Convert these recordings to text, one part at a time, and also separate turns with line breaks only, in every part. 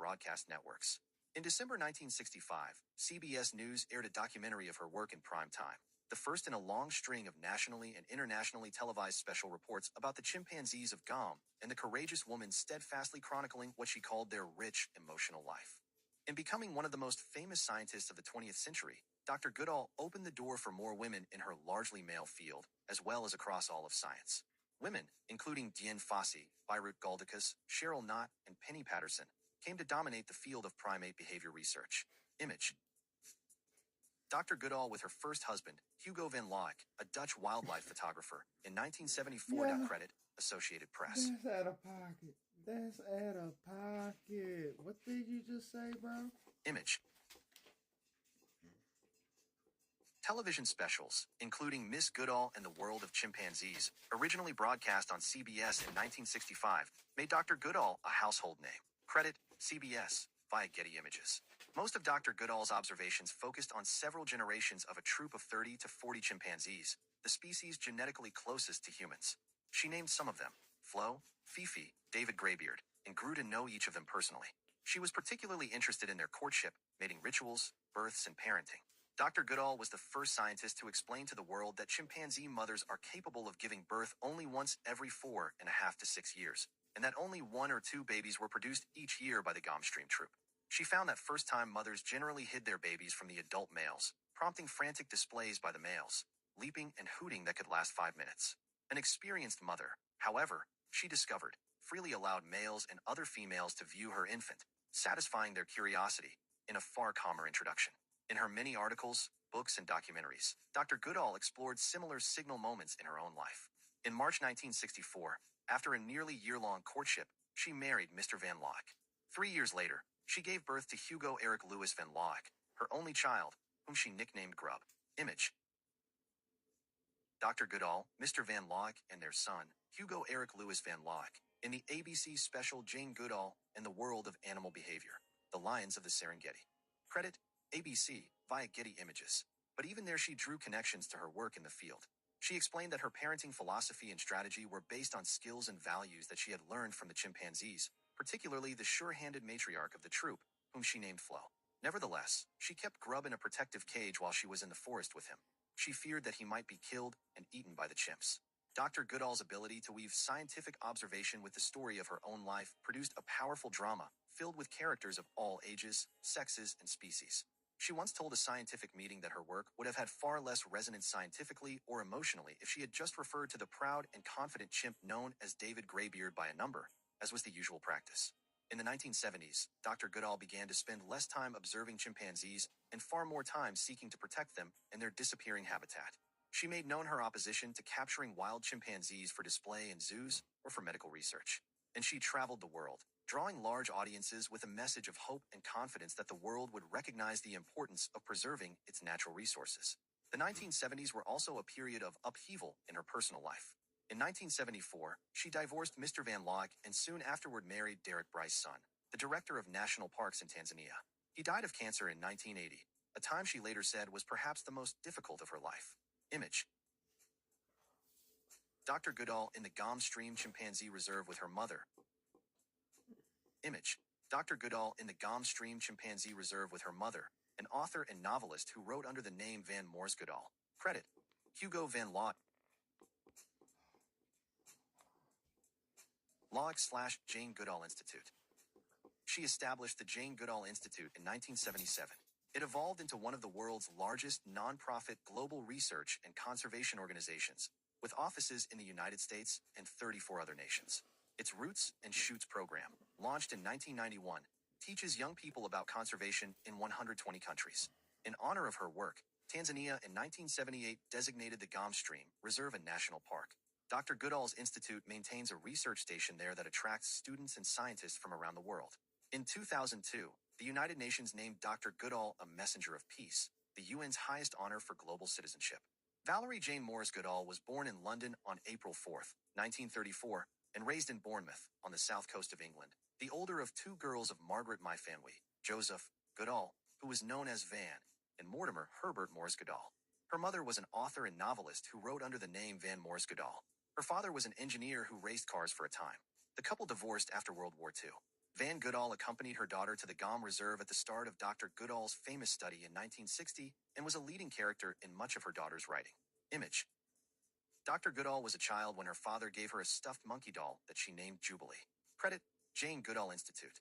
broadcast networks. In December 1965, CBS News aired a documentary of her work in prime time, the first in a long string of nationally and internationally televised special reports about the chimpanzees of Guam and the courageous woman steadfastly chronicling what she called their rich, emotional life. In becoming one of the most famous scientists of the 20th century, Dr. Goodall opened the door for more women in her largely male field, as well as across all of science. Women, including Dian Fossey, Beirut Goldicus, Cheryl Knott, and Penny Patterson, came to dominate the field of primate behavior research. Image. Dr. Goodall with her first husband, Hugo van Laak, a Dutch wildlife photographer, in 1974.
Yeah.
Credit, Associated Press.
That's out of pocket. That's out of pocket. What did you just say, bro?
Image. Television specials, including Miss Goodall and the World of Chimpanzees, originally broadcast on CBS in 1965, made Dr. Goodall a household name. Credit, CBS, via Getty Images. Most of Dr. Goodall's observations focused on several generations of a troop of 30 to 40 chimpanzees, the species genetically closest to humans. She named some of them, Flo, Fifi, David Greybeard, and grew to know each of them personally. She was particularly interested in their courtship, mating rituals, births, and parenting. Dr. Goodall was the first scientist to explain to the world that chimpanzee mothers are capable of giving birth only once every 4.5 to 6 years, and that only 1 or 2 babies were produced each year by the Gomstream troop. She found that first-time mothers generally hid their babies from the adult males, prompting frantic displays by the males, leaping and hooting that could last 5 minutes. An experienced mother, however, she discovered, freely allowed males and other females to view her infant, satisfying their curiosity, in a far calmer introduction. In her many articles, books, and documentaries, Dr. Goodall explored similar signal moments in her own life. In March 1964, after a nearly year-long courtship, she married Mr. van Laak. 3 years later, she gave birth to Hugo Eric Louis van Laak, her only child, whom she nicknamed Grub. Image. Dr. Goodall, Mr. van Laak, and their son, Hugo Eric Louis van Laak, in the ABC special Jane Goodall and the World of Animal Behavior, The Lions of the Serengeti. Credit, ABC, via Getty Images. But even there she drew connections to her work in the field. She explained that her parenting philosophy and strategy were based on skills and values that she had learned from the chimpanzees, particularly the sure-handed matriarch of the troop, whom she named Flo. Nevertheless, she kept Grub in a protective cage while she was in the forest with him. She feared that he might be killed and eaten by the chimps. Dr. Goodall's ability to weave scientific observation with the story of her own life produced a powerful drama filled with characters of all ages, sexes, and species. She once told a scientific meeting that her work would have had far less resonance scientifically or emotionally if she had just referred to the proud and confident chimp known as David Greybeard by a number, as was the usual practice. In the 1970s, Dr. Goodall began to spend less time observing chimpanzees and far more time seeking to protect them and their disappearing habitat. She made known her opposition to capturing wild chimpanzees for display in zoos or for medical research. And she traveled the world, drawing large audiences with a message of hope and confidence that the world would recognize the importance of preserving its natural resources. The 1970s were also a period of upheaval in her personal life. In 1974, she divorced Mr. van Laak and soon afterward married Derek Bryce's son, the director of national parks in Tanzania. He died of cancer in 1980, a time she later said was perhaps the most difficult of her life. Image. Dr. Goodall in the Gomstream Chimpanzee Reserve with her mother. Image. Dr. Goodall in the Gomstream Chimpanzee Reserve with her mother, an author and novelist who wrote under the name Van Morse Goodall. Credit, Hugo van Laak. Laak/Jane Goodall Institute. She established the Jane Goodall Institute in 1977. It evolved into one of the world's largest non-profit global research and conservation organizations, with offices in the United States and 34 other nations. Its Roots and Shoots program, launched in 1991, teaches young people about conservation in 120 countries. In honor of her work, Tanzania in 1978 designated the Gomstream Reserve a national park. Dr. Goodall's institute maintains a research station there that attracts students and scientists from around the world. In 2002, the United Nations named Dr. Goodall a Messenger of Peace, the UN's highest honor for global citizenship. Valerie Jane Morris Goodall was born in London on April 4, 1934, and raised in Bournemouth, on the south coast of England, the older of 2 girls of Margaret My Family, Joseph Goodall, who was known as Van, and Mortimer Herbert Morris Goodall. Her mother was an author and novelist who wrote under the name Van Morris Goodall. Her father was an engineer who raced cars for a time. The couple divorced after World War II. Van Goodall accompanied her daughter to the Gom Reserve at the start of Dr. Goodall's famous study in 1960 and was a leading character in much of her daughter's writing. Image. Dr. Goodall was a child when her father gave her a stuffed monkey doll that she named Jubilee. Credit, Jane Goodall Institute.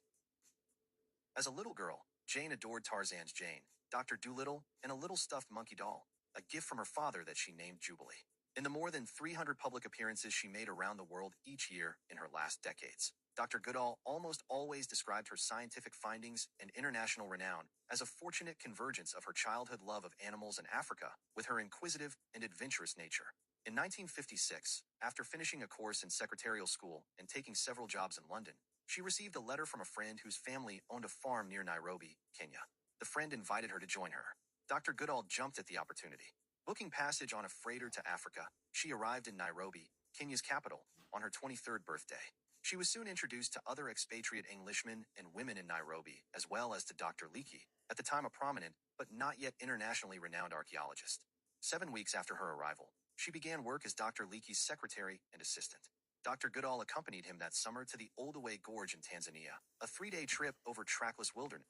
As a little girl, Jane adored Tarzan's Jane, Dr. Dolittle, and a little stuffed monkey doll, a gift from her father that she named Jubilee. In the more than 300 public appearances she made around the world each year in her last decades, Dr. Goodall almost always described her scientific findings and international renown as a fortunate convergence of her childhood love of animals in Africa with her inquisitive and adventurous nature. In 1956, after finishing a course in secretarial school and taking several jobs in London, she received a letter from a friend whose family owned a farm near Nairobi, Kenya. The friend invited her to join her. Dr. Goodall jumped at the opportunity. Booking passage on a freighter to Africa, she arrived in Nairobi, Kenya's capital, on her 23rd birthday. She was soon introduced to other expatriate Englishmen and women in Nairobi, as well as to Dr. Leakey, at the time a prominent, but not yet internationally renowned archaeologist. 7 weeks after her arrival, she began work as Dr. Leakey's secretary and assistant. Dr. Goodall accompanied him that summer to the Oldaway Gorge in Tanzania, a 3-day trip over trackless wilderness.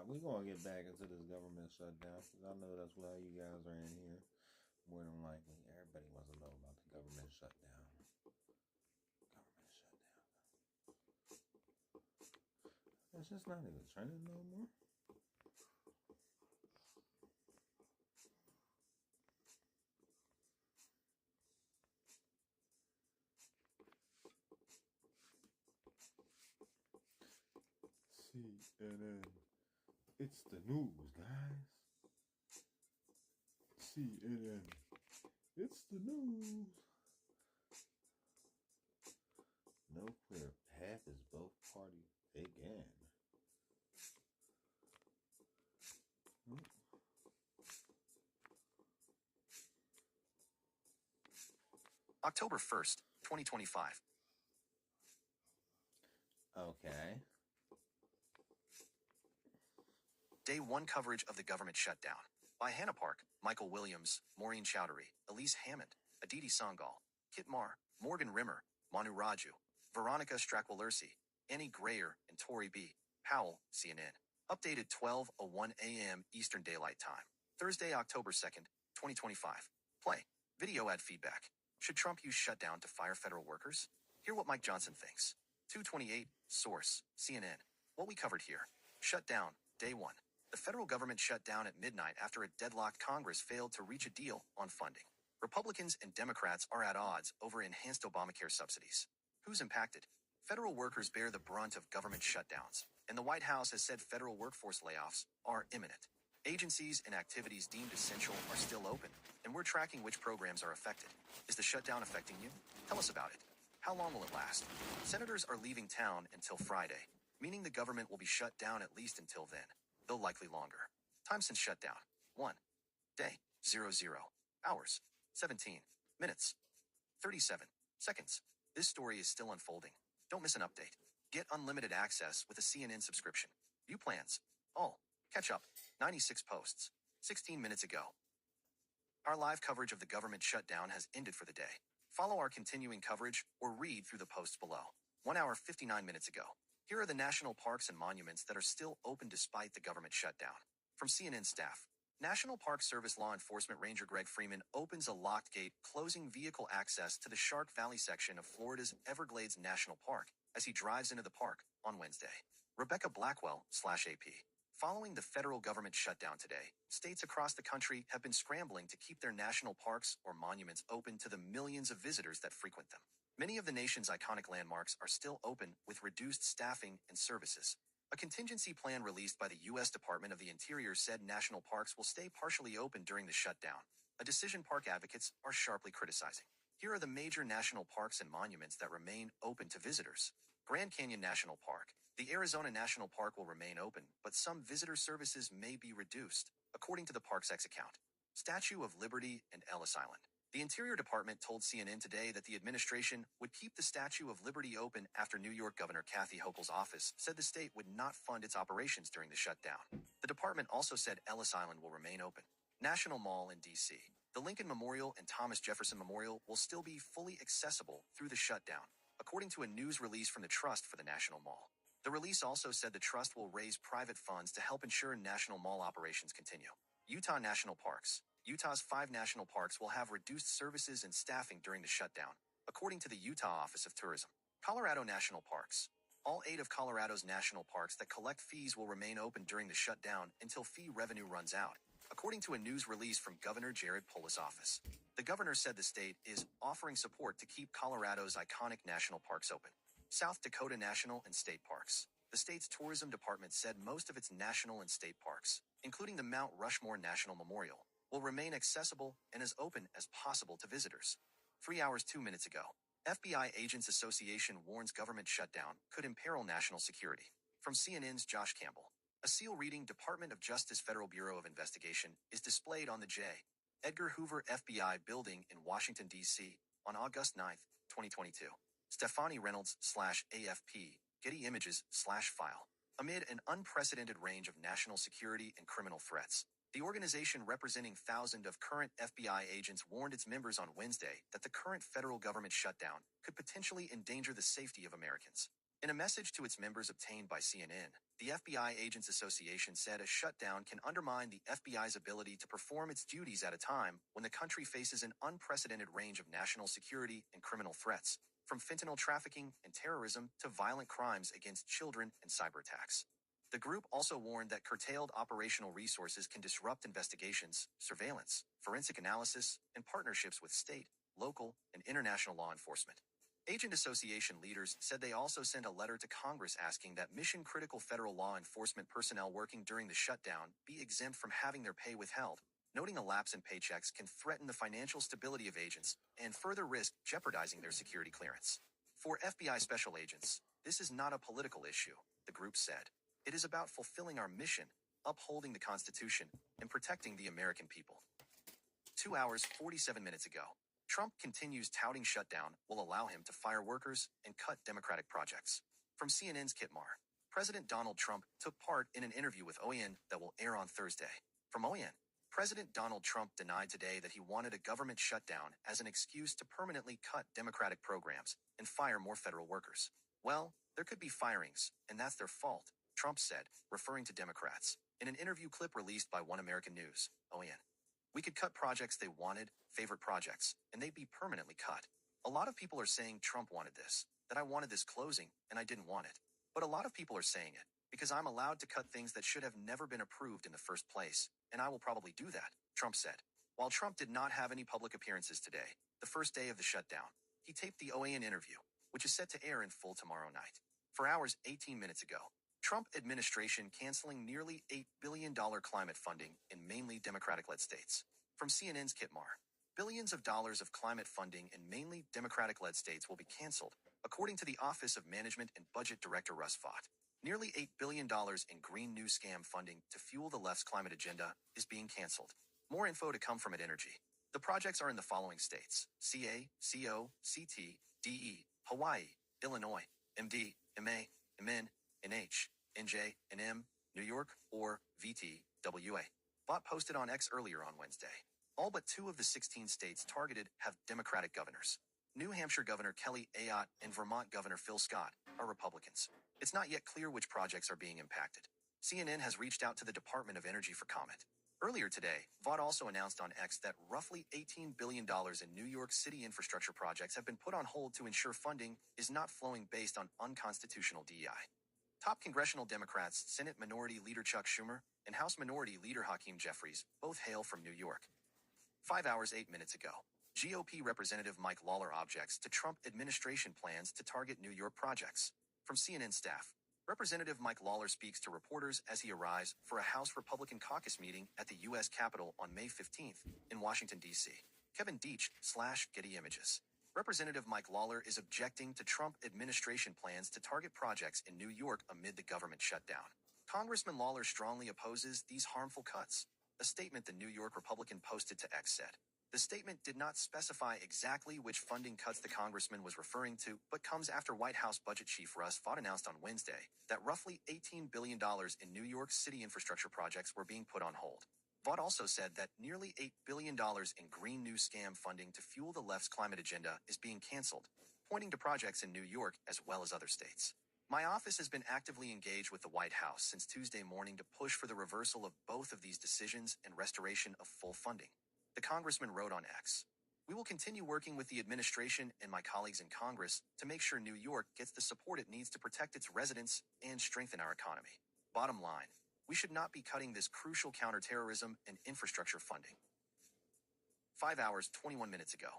We're going to get back into this government shutdown because I know that's why you guys are in here. More than likely, everybody wants to know about the government shutdown. Government shutdown. It's just not even trending no more. CNN. It's the news, guys. CNN. It's the news. No clear path as both parties again.
October 1st, 2025.
Okay.
Day 1 coverage of the government shutdown. By Hannah Park, Michael Williams, Maureen Chowdhury, Elise Hammond, Aditi Sangal, Kit Marr, Morgan Rimmer, Manu Raju, Veronica Strakwalersi, Annie Grayer, and Tori B. Powell, CNN. Updated 12:01 a.m. Eastern Daylight Time. Thursday, October 2nd, 2025. Play. Video ad feedback. Should Trump use shutdown to fire federal workers? Hear what Mike Johnson thinks. 228, source, CNN. What we covered here. Shutdown, Day 1. The federal government shut down at midnight after a deadlocked Congress failed to reach a deal on funding. Republicans and Democrats are at odds over enhanced Obamacare subsidies. Who's impacted? Federal workers bear the brunt of government shutdowns, and the White House has said federal workforce layoffs are imminent. Agencies and activities deemed essential are still open, and we're tracking which programs are affected. Is the shutdown affecting you? Tell us about it. How long will it last? Senators are leaving town until Friday, meaning the government will be shut down at least until then, though likely longer. Time since shutdown. 1. Day. 00. Hours. 17. Minutes. 37 seconds. This story is still unfolding. Don't miss an update. Get unlimited access with a CNN subscription. View plans. All. Catch up. 96 posts. 16 minutes ago. Our live coverage of the government shutdown has ended for the day. Follow our continuing coverage or read through the posts below. 1 hour 59 minutes ago. Here are the national parks and monuments that are still open despite the government shutdown. From CNN staff. National Park Service Law Enforcement Ranger Greg Freeman opens a locked gate, closing vehicle access to the Shark Valley section of Florida's Everglades National Park as he drives into the park on Wednesday. Rebecca Blackwell, /AP. Following the federal government shutdown today, states across the country have been scrambling to keep their national parks or monuments open to the millions of visitors that frequent them. Many of the nation's iconic landmarks are still open with reduced staffing and services. A contingency plan released by the U.S. Department of the Interior said national parks will stay partially open during the shutdown, a decision park advocates are sharply criticizing. Here are the major national parks and monuments that remain open to visitors. Grand Canyon National Park. The Arizona National Park will remain open, but some visitor services may be reduced, according to the park's X account. Statue of Liberty and Ellis Island. The Interior Department told CNN today that the administration would keep the Statue of Liberty open after New York Governor Kathy Hochul's office said the state would not fund its operations during the shutdown. The department also said Ellis Island will remain open. National Mall in D.C. The Lincoln Memorial and Thomas Jefferson Memorial will still be fully accessible through the shutdown, according to a news release from the Trust for the National Mall. The release also said the trust will raise private funds to help ensure national mall operations continue. Utah National Parks. Utah's 5 national parks will have reduced services and staffing during the shutdown, according to the Utah Office of Tourism. Colorado National Parks. All 8 of Colorado's national parks that collect fees will remain open during the shutdown until fee revenue runs out, according to a news release from Governor Jared Polis' office. The governor said the state is offering support to keep Colorado's iconic national parks open. South Dakota National and State Parks. The state's tourism department said most of its national and state parks, including the Mount Rushmore National Memorial, will remain accessible and as open as possible to visitors. 3 hours 2 minutes ago, FBI Agents Association warns government shutdown could imperil national security. From CNN's Josh Campbell. A seal reading Department of Justice Federal Bureau of Investigation is displayed on the J. Edgar Hoover FBI building in Washington, D.C. on August 9, 2022. Stephanie Reynolds/AFP, Getty Images/file. Amid an unprecedented range of national security and criminal threats, the organization representing thousands of current FBI agents warned its members on Wednesday that the current federal government shutdown could potentially endanger the safety of Americans. In a message to its members obtained by CNN, the FBI Agents Association said a shutdown can undermine the FBI's ability to perform its duties at a time when the country faces an unprecedented range of national security and criminal threats, from fentanyl trafficking and terrorism to violent crimes against children and cyber attacks. The group also warned that curtailed operational resources can disrupt investigations, surveillance, forensic analysis, and partnerships with state, local, and international law enforcement. Agent Association leaders said they also sent a letter to Congress asking that mission-critical federal law enforcement personnel working during the shutdown be exempt from having their pay withheld, noting a lapse in paychecks can threaten the financial stability of agents and further risk jeopardizing their security clearance. For FBI special agents, this is not a political issue, the group said. It is about fulfilling our mission, upholding the Constitution, and protecting the American people. 2 hours, 47 minutes ago. Trump continues touting shutdown will allow him to fire workers and cut Democratic projects. From CNN's Kit Marr. President Donald Trump took part in an interview with OAN that will air on Thursday. From OAN, President Donald Trump denied today that he wanted a government shutdown as an excuse to permanently cut Democratic programs and fire more federal workers. Well, there could be firings, and that's their fault, Trump said, referring to Democrats, in an interview clip released by One American News, OAN. We could cut projects they wanted, favorite projects, and they'd be permanently cut. A lot of people are saying Trump wanted this, that I wanted this closing, and I didn't want it. But a lot of people are saying it, because I'm allowed to cut things that should have never been approved in the first place, and I will probably do that, Trump said. While Trump did not have any public appearances today, the first day of the shutdown, he taped the OAN interview, which is set to air in full tomorrow night. For hours 18 minutes ago, Trump administration canceling nearly $8 billion climate funding in mainly Democratic-led states. From CNN's Kit Marr. Billions of dollars of climate funding in mainly Democratic-led states will be canceled, according to the Office of Management and Budget Director Russ Vought. Nearly $8 billion in green new scam funding to fuel the left's climate agenda is being canceled. More info to come from Energy. The projects are in the following states: CA, CO, CT, DE, Hawaii, Illinois, MD, MA, MN, NH, NJ, NM, New York, or VT, WA. Vought posted on X earlier on Wednesday. All but 2 of the 16 states targeted have Democratic governors. New Hampshire Governor Kelly Ayotte and Vermont Governor Phil Scott are Republicans. It's not yet clear which projects are being impacted. CNN has reached out to the Department of Energy for comment. Earlier today, Vought also announced on X that roughly $18 billion in New York City infrastructure projects have been put on hold to ensure funding is not flowing based on unconstitutional DEI. Top congressional Democrats, Senate Minority Leader Chuck Schumer and House Minority Leader Hakeem Jeffries, both hail from New York. 5 hours 8 minutes ago, GOP Representative Mike Lawler objects to Trump administration plans to target New York projects. From CNN staff, Representative Mike Lawler speaks to reporters as he arrives for a House Republican caucus meeting at the U.S. Capitol on May 15th in Washington, D.C. Kevin Deitch/Getty Images. Representative Mike Lawler is objecting to Trump administration plans to target projects in New York amid the government shutdown. Congressman Lawler strongly opposes these harmful cuts. A statement the New York Republican posted to X said. The statement did not specify exactly which funding cuts the congressman was referring to, but comes after White House Budget Chief Russ Vought announced on Wednesday that roughly $18 billion in New York City infrastructure projects were being put on hold. Vought also said that nearly $8 billion in green new scam funding to fuel the left's climate agenda is being canceled. pointing to projects in New York as well as other states. My office has been actively engaged with the White House since Tuesday morning to push for the reversal of both of these decisions and restoration of full funding. The congressman wrote on X. We will continue working with the administration and my colleagues in Congress to make sure New York gets the support it needs to protect its residents and strengthen our economy. Bottom line, we should not be cutting this crucial counterterrorism and infrastructure funding. 5 hours, 21 minutes ago.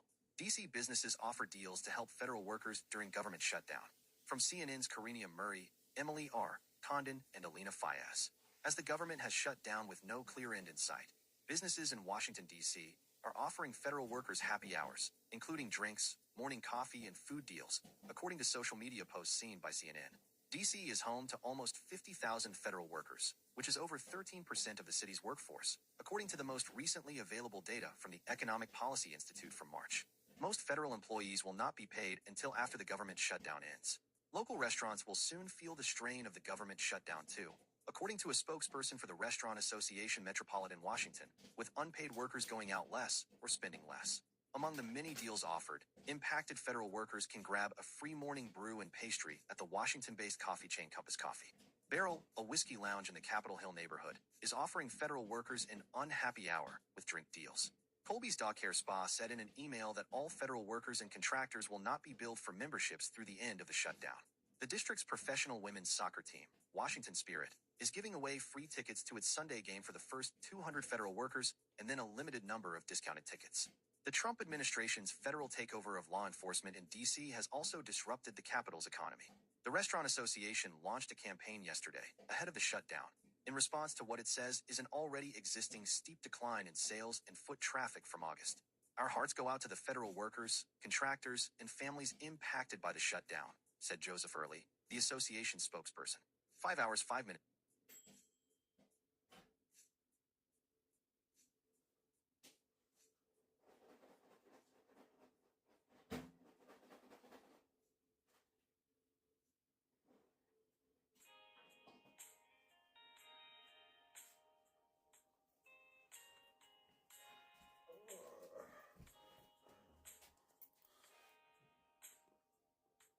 DC businesses offer deals to help federal workers during government shutdown. From CNN's Karina Murray, Emily R. Condon, and Alina Fayez. As the government has shut down with no clear end in sight, businesses in Washington, D.C. are offering federal workers happy hours, including drinks, morning coffee, and food deals, according to social media posts seen by CNN. D.C. is home to almost 50,000 federal workers, which is over 13% of the city's workforce, according to the most recently available data from the Economic Policy Institute from March. Most federal employees will not be paid until after the government shutdown ends. Local restaurants will soon feel the strain of the government shutdown too, according to a spokesperson for the Restaurant Association Metropolitan Washington, with unpaid workers going out less or spending less. Among the many deals offered, impacted federal workers can grab a free morning brew and pastry at the Washington-based coffee chain Compass Coffee. Barrel, a whiskey lounge in the Capitol Hill neighborhood, is offering federal workers an unhappy hour with drink deals. Colby's Dog Care Spa said in an email that all federal workers and contractors will not be billed for memberships through the end of the shutdown. The district's professional women's soccer team, Washington Spirit, is giving away free tickets to its Sunday game for the first 200 federal workers and then a limited number of discounted tickets. The Trump administration's federal takeover of law enforcement in D.C. has also disrupted the capital's economy. The Restaurant Association launched a campaign yesterday, ahead of the shutdown, in response to what it says is an already existing steep decline in sales and foot traffic from August. Our hearts go out to the federal workers, contractors, and families impacted by the shutdown, said Joseph Early, the association spokesperson. 5 hours, 5 minutes.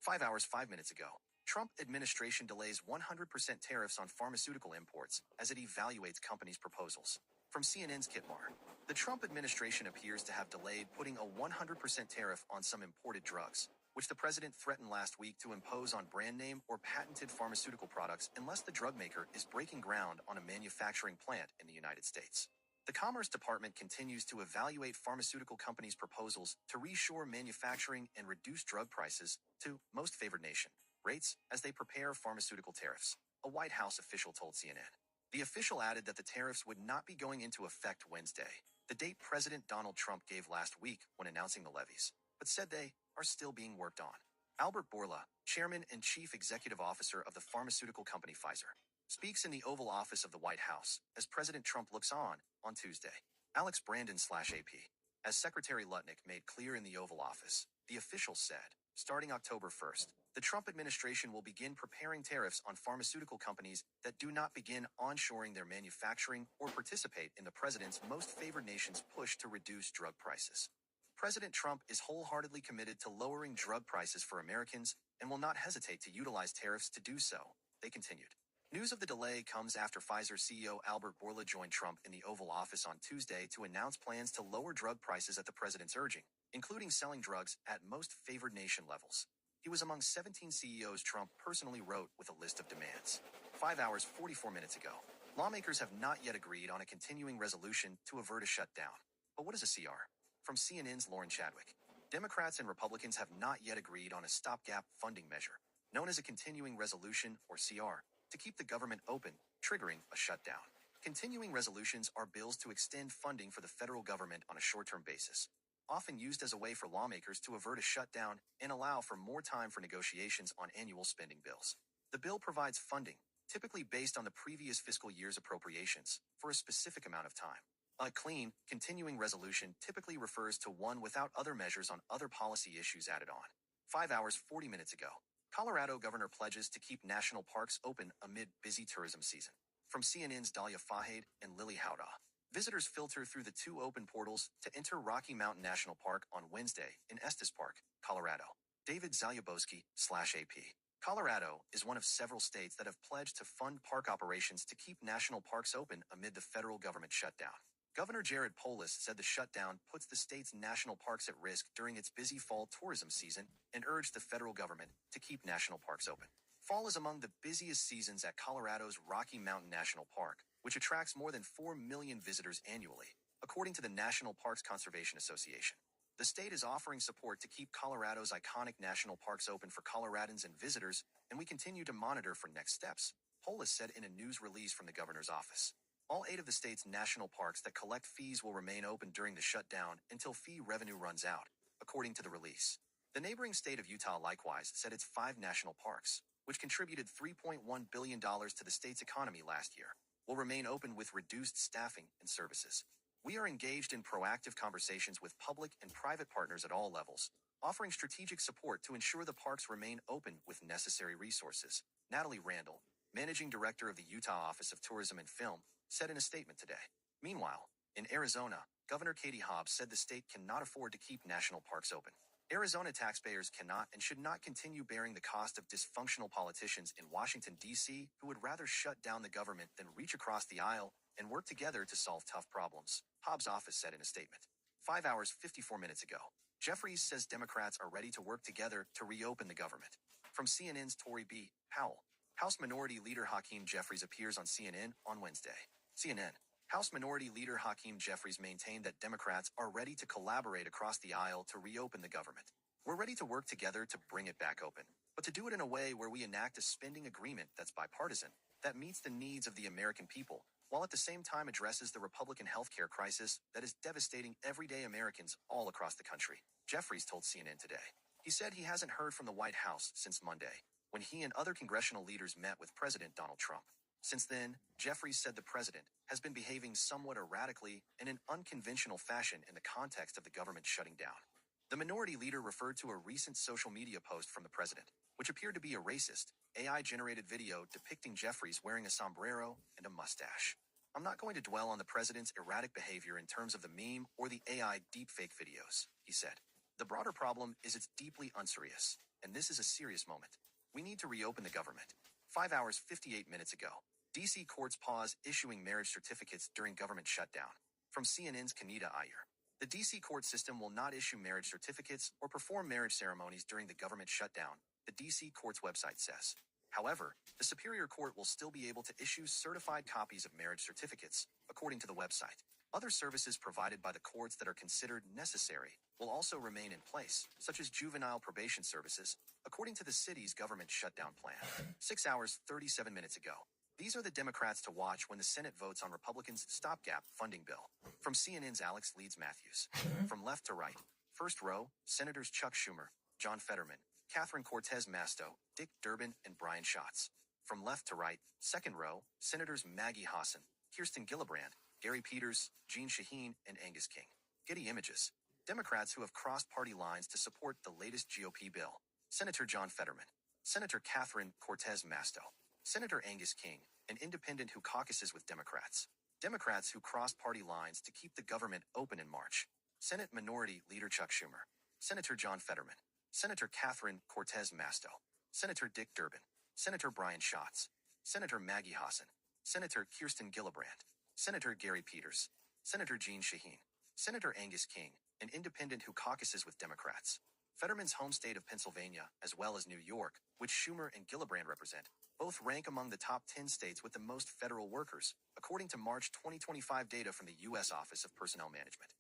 Five hours, 5 minutes ago. Trump administration delays 100% tariffs on pharmaceutical imports as it evaluates companies' proposals. From CNN's Kitmar, the Trump administration appears to have delayed putting a 100% tariff on some imported drugs, which the president threatened last week to impose on brand name or patented pharmaceutical products unless the drug maker is breaking ground on a manufacturing plant in the United States. The Commerce Department continues to evaluate pharmaceutical companies' proposals to reshore manufacturing and reduce drug prices to most favored nation rates as they prepare pharmaceutical tariffs, a White House official told CNN. The official added that the tariffs would not be going into effect Wednesday, the date President Donald Trump gave last week when announcing the levies, but said they are still being worked on. Albert Bourla, chairman and chief executive officer of the pharmaceutical company Pfizer, speaks in the Oval Office of the White House as President Trump looks on Tuesday. Alex Brandon/AP. As Secretary Lutnick made clear in the Oval Office, the official said, starting October 1st, the Trump administration will begin preparing tariffs on pharmaceutical companies that do not begin onshoring their manufacturing or participate in the president's most favored nation's push to reduce drug prices. President Trump is wholeheartedly committed to lowering drug prices for Americans and will not hesitate to utilize tariffs to do so, they continued. News of the delay comes after Pfizer CEO Albert Bourla joined Trump in the Oval Office on Tuesday to announce plans to lower drug prices at the president's urging, including selling drugs at most favored nation levels. He was among 17 CEOs Trump personally wrote with a list of demands. 5 hours, 44 minutes ago. Lawmakers have not yet agreed on a continuing resolution to avert a shutdown. But what is a CR? From CNN's Lauren Chadwick. Democrats and Republicans have not yet agreed on a stopgap funding measure, known as a continuing resolution or CR, to keep the government open, triggering a shutdown. Continuing resolutions are bills to extend funding for the federal government on a short-term basis, often used as a way for lawmakers to avert a shutdown and allow for more time for negotiations on annual spending bills. The bill provides funding, typically based on the previous fiscal year's appropriations, for a specific amount of time. A clean, continuing resolution typically refers to one without other measures on other policy issues added on. 5 hours, 40 minutes ago. Colorado governor pledges to keep national parks open amid busy tourism season. From CNN's Dahlia Fahad and Lily Howdaw. Visitors filter through the two open portals to enter Rocky Mountain National Park on Wednesday in Estes Park, Colorado. David Zalubowski/AP. Colorado is one of several states that have pledged to fund park operations to keep national parks open amid the federal government shutdown. Governor Jared Polis said the shutdown puts the state's national parks at risk during its busy fall tourism season and urged the federal government to keep national parks open. Fall is among the busiest seasons at Colorado's Rocky Mountain National Park, which attracts more than 4 million visitors annually, according to the National Parks Conservation Association. The state is offering support to keep Colorado's iconic national parks open for Coloradans and visitors, and we continue to monitor for next steps, Polis said in a news release from the governor's office. All 8 of the state's national parks that collect fees will remain open during the shutdown until fee revenue runs out, according to the release. The neighboring state of Utah likewise said its 5 national parks, which contributed $3.1 billion to the state's economy last year, will remain open with reduced staffing and services. We are engaged in proactive conversations with public and private partners at all levels, offering strategic support to ensure the parks remain open with necessary resources, Natalie Randall, managing director of the Utah Office of Tourism and Film, said in a statement today. Meanwhile, in Arizona, Governor Katie Hobbs said the state cannot afford to keep national parks open. Arizona taxpayers cannot and should not continue bearing the cost of dysfunctional politicians in Washington, D.C., who would rather shut down the government than reach across the aisle and work together to solve tough problems, Hobbs' office said in a statement. 5 hours 54 minutes ago, Jeffries says Democrats are ready to work together to reopen the government. From CNN's Tori B. Powell, House Minority Leader Hakeem Jeffries appears on CNN on Wednesday. CNN. House Minority Leader Hakeem Jeffries maintained that Democrats are ready to collaborate across the aisle to reopen the government. We're ready to work together to bring it back open, but to do it in a way where we enact a spending agreement that's bipartisan, that meets the needs of the American people, while at the same time addresses the Republican healthcare crisis that is devastating everyday Americans all across the country, Jeffries told CNN today. He said he hasn't heard from the White House since Monday, when he and other congressional leaders met with President Donald Trump. Since then, Jeffries said the president has been behaving somewhat erratically and in unconventional fashion in the context of the government shutting down. The minority leader referred to a recent social media post from the president, which appeared to be a racist, AI-generated video depicting Jeffries wearing a sombrero and a mustache. I'm not going to dwell on the president's erratic behavior in terms of the meme or the AI deepfake videos, he said. The broader problem is it's deeply unserious, and this is a serious moment. We need to reopen the government. 5 hours 58 minutes ago, D.C. courts pause issuing marriage certificates during government shutdown. From CNN's Kanita Iyer. The D.C. court system will not issue marriage certificates or perform marriage ceremonies during the government shutdown, the D.C. court's website says. However, the Superior Court will still be able to issue certified copies of marriage certificates, according to the website. Other services provided by the courts that are considered necessary will also remain in place, such as juvenile probation services, according to the city's government shutdown plan. 6 hours 37 minutes ago. These are the Democrats to watch when the Senate votes on Republicans' stopgap funding bill. From CNN's Alex Leeds Matthews. From left to right. First row, Senators Chuck Schumer, John Fetterman, Catherine Cortez Masto, Dick Durbin, and Brian Schatz. From left to right, second row, Senators Maggie Hassan, Kirsten Gillibrand, Gary Peters, Jeanne Shaheen, and Angus King. Getty Images. Democrats who have crossed party lines to support the latest GOP bill. Senator John Fetterman. Senator Catherine Cortez Masto. Senator Angus King, an independent who caucuses with Democrats. Democrats who crossed party lines to keep the government open in March. Senate Minority Leader Chuck Schumer. Senator John Fetterman. Senator Catherine Cortez Masto. Senator Dick Durbin. Senator Brian Schatz. Senator Maggie Hassan. Senator Kirsten Gillibrand. Senator Gary Peters. Senator Jeanne Shaheen. Senator Angus King, an independent who caucuses with Democrats. Fetterman's home state of Pennsylvania, as well as New York, which Schumer and Gillibrand represent, both rank among the top 10 states with the most federal workers, according to March 2025 data from the U.S. Office of Personnel Management.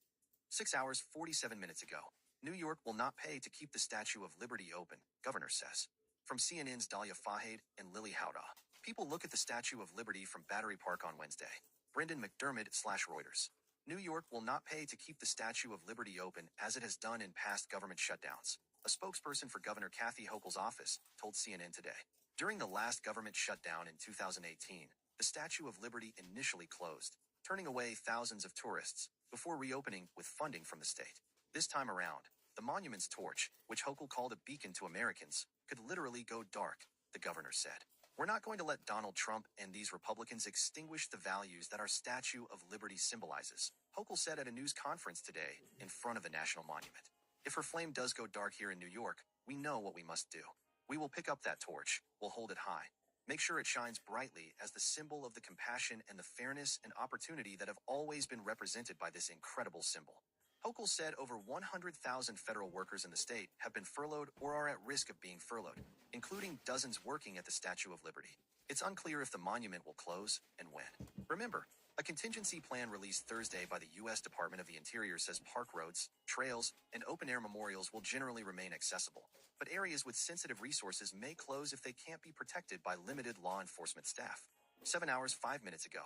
6 hours 47 minutes ago. New York will not pay to keep the Statue of Liberty open, governor says. From CNN's Dahlia Fahad and Lily Howdaw. People look at the Statue of Liberty from Battery Park on Wednesday. Brendan McDermott/Reuters. New York will not pay to keep the Statue of Liberty open as it has done in past government shutdowns, a spokesperson for Governor Kathy Hochul's office told CNN today. During the last government shutdown in 2018, the Statue of Liberty initially closed, turning away thousands of tourists, before reopening with funding from the state. This time around, the monument's torch, which Hochul called a beacon to Americans, could literally go dark, the governor said. We're not going to let Donald Trump and these Republicans extinguish the values that our Statue of Liberty symbolizes, Hochul said at a news conference today in front of the National Monument. If her flame does go dark here in New York, We know what we must do. We will pick up that torch. We'll hold it high. Make sure it shines brightly as the symbol of the compassion and the fairness and opportunity that have always been represented by this incredible symbol. Hochul said over 100,000 federal workers in the state have been furloughed or are at risk of being furloughed, including dozens working at the Statue of Liberty. It's unclear if the monument will close and when. Remember, a contingency plan released Thursday by the U.S. Department of the Interior says park roads, trails, and open-air memorials will generally remain accessible, but areas with sensitive resources may close if they can't be protected by limited law enforcement staff. 7 hours, 5 minutes ago.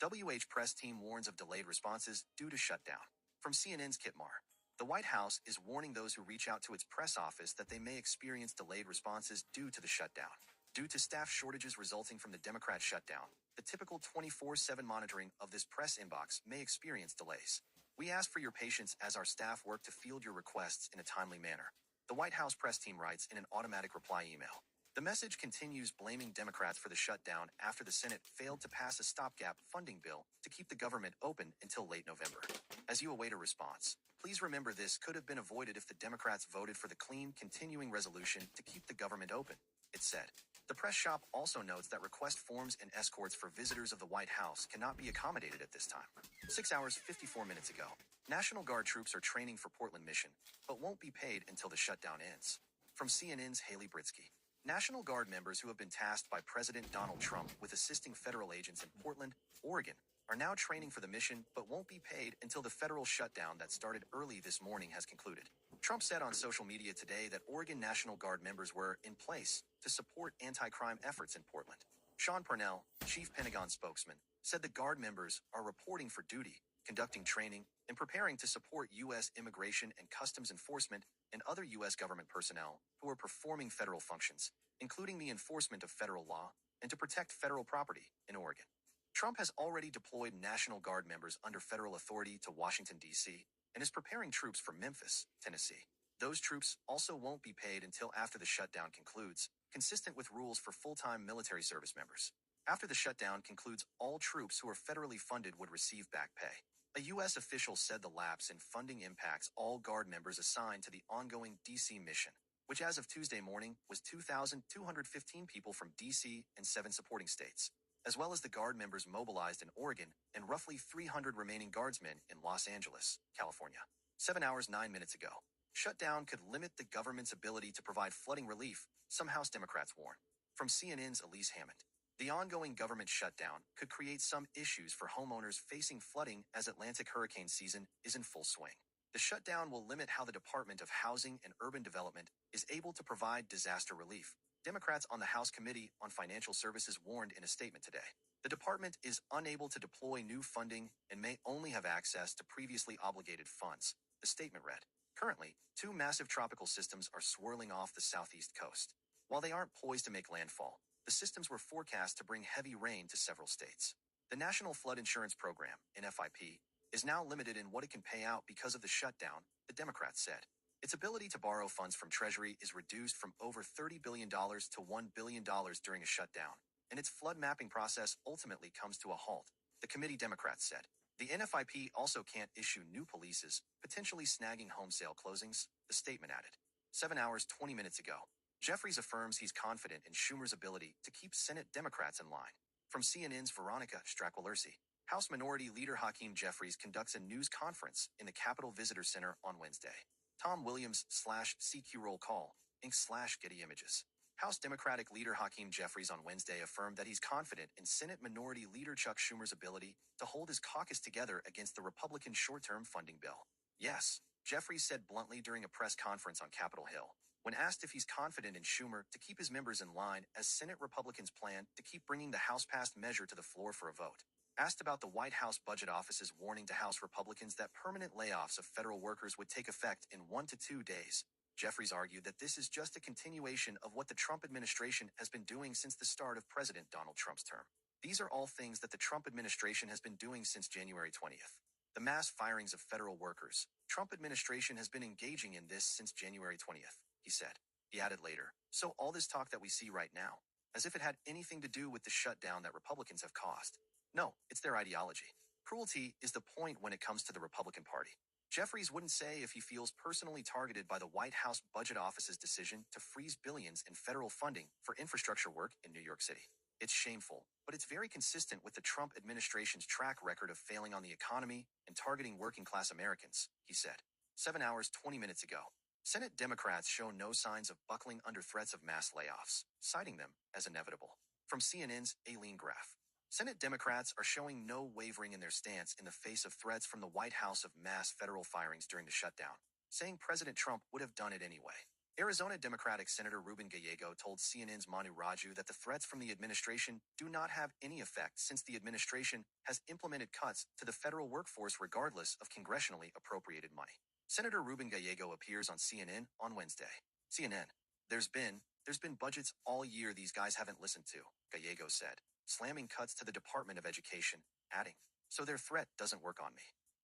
WH press team warns of delayed responses due to shutdown. From CNN's Kit Marr. The White House is warning those who reach out to its press office that they may experience delayed responses due to the shutdown. Due to staff shortages resulting from the Democrat shutdown, the typical 24/7 monitoring of this press inbox may experience delays. We ask for your patience as our staff work to field your requests in a timely manner. The White House press team writes in an automatic reply email. The message continues blaming Democrats for the shutdown after the Senate failed to pass a stopgap funding bill to keep the government open until late November. As you await a response, please remember this could have been avoided if the Democrats voted for the clean, continuing resolution to keep the government open, it said. The press shop also notes that request forms and escorts for visitors of the White House cannot be accommodated at this time. 6 hours, 54 minutes ago. National Guard troops are training for Portland mission, but won't be paid until the shutdown ends. From CNN's Haley Britsky. National Guard members who have been tasked by President Donald Trump with assisting federal agents in Portland, Oregon, are now training for the mission but won't be paid until the federal shutdown that started early this morning has concluded. Trump said on social media today that Oregon National Guard members were in place to support anti-crime efforts in Portland. Sean Parnell, chief Pentagon spokesman, said the Guard members are reporting for duty, conducting training, and preparing to support U.S. Immigration and Customs Enforcement and other U.S. government personnel who are performing federal functions, including the enforcement of federal law, and to protect federal property in Oregon. Trump has already deployed National Guard members under federal authority to Washington, D.C., and is preparing troops for Memphis, Tennessee. Those troops also won't be paid until after the shutdown concludes, consistent with rules for full-time military service members. After the shutdown concludes, all troops who are federally funded would receive back pay. A U.S. official said the lapse in funding impacts all Guard members assigned to the ongoing D.C. mission, which as of Tuesday morning was 2,215 people from D.C. and 7 supporting states, as well as the Guard members mobilized in Oregon and roughly 300 remaining Guardsmen in Los Angeles, California. 7 hours, 9 minutes ago. Shutdown could limit the government's ability to provide flooding relief, some House Democrats warn. From CNN's Elise Hammond. The ongoing government shutdown could create some issues for homeowners facing flooding as Atlantic hurricane season is in full swing. The shutdown will limit how the Department of Housing and Urban Development is able to provide disaster relief. Democrats on the House Committee on Financial Services warned in a statement today. The department is unable to deploy new funding and may only have access to previously obligated funds, the statement read. Currently, 2 massive tropical systems are swirling off the southeast coast. While they aren't poised to make landfall, the systems were forecast to bring heavy rain to several states. The National Flood Insurance Program, NFIP, is now limited in what it can pay out because of the shutdown, the Democrats said. Its ability to borrow funds from Treasury is reduced from over $30 billion to $1 billion during a shutdown, and its flood mapping process ultimately comes to a halt, the committee Democrats said. The NFIP also can't issue new policies, potentially snagging home sale closings, the statement added. 7 hours, 20 minutes ago. Jeffries affirms he's confident in Schumer's ability to keep Senate Democrats in line. From CNN's Veronica Strack-Wallersi. House Minority Leader Hakeem Jeffries conducts a news conference in the Capitol Visitor Center on Wednesday. Tom Williams/CQ Roll Call, Inc./Getty Images. House Democratic Leader Hakeem Jeffries on Wednesday affirmed that he's confident in Senate Minority Leader Chuck Schumer's ability to hold his caucus together against the Republican short-term funding bill. Yes, Jeffries said bluntly during a press conference on Capitol Hill, when asked if he's confident in Schumer to keep his members in line as Senate Republicans plan to keep bringing the House-passed measure to the floor for a vote. Asked about the White House Budget Office's warning to House Republicans that permanent layoffs of federal workers would take effect in 1 to 2 days, Jeffries argued that this is just a continuation of what the Trump administration has been doing since the start of President Donald Trump's term. These are all things that the Trump administration has been doing since January 20th. The mass firings of federal workers. Trump administration has been engaging in this since January 20th, he said. He added later, so all this talk that we see right now, as if it had anything to do with the shutdown that Republicans have caused. No, it's their ideology. Cruelty is the point when it comes to the Republican Party. Jeffries wouldn't say if he feels personally targeted by the White House Budget Office's decision to freeze billions in federal funding for infrastructure work in New York City. It's shameful, but it's very consistent with the Trump administration's track record of failing on the economy and targeting working-class Americans, he said. 7 hours 20 minutes ago. Senate Democrats show no signs of buckling under threats of mass layoffs, citing them as inevitable. From CNN's Aileen Graff. Senate Democrats are showing no wavering in their stance in the face of threats from the White House of mass federal firings during the shutdown, saying President Trump would have done it anyway. Arizona Democratic Senator Ruben Gallego told CNN's Manu Raju that the threats from the administration do not have any effect since the administration has implemented cuts to the federal workforce regardless of congressionally appropriated money. Senator Ruben Gallego appears on CNN on Wednesday. CNN. There's been budgets all year these guys haven't listened to, Gallego said, slamming cuts to the Department of Education, adding, so their threat doesn't work on me.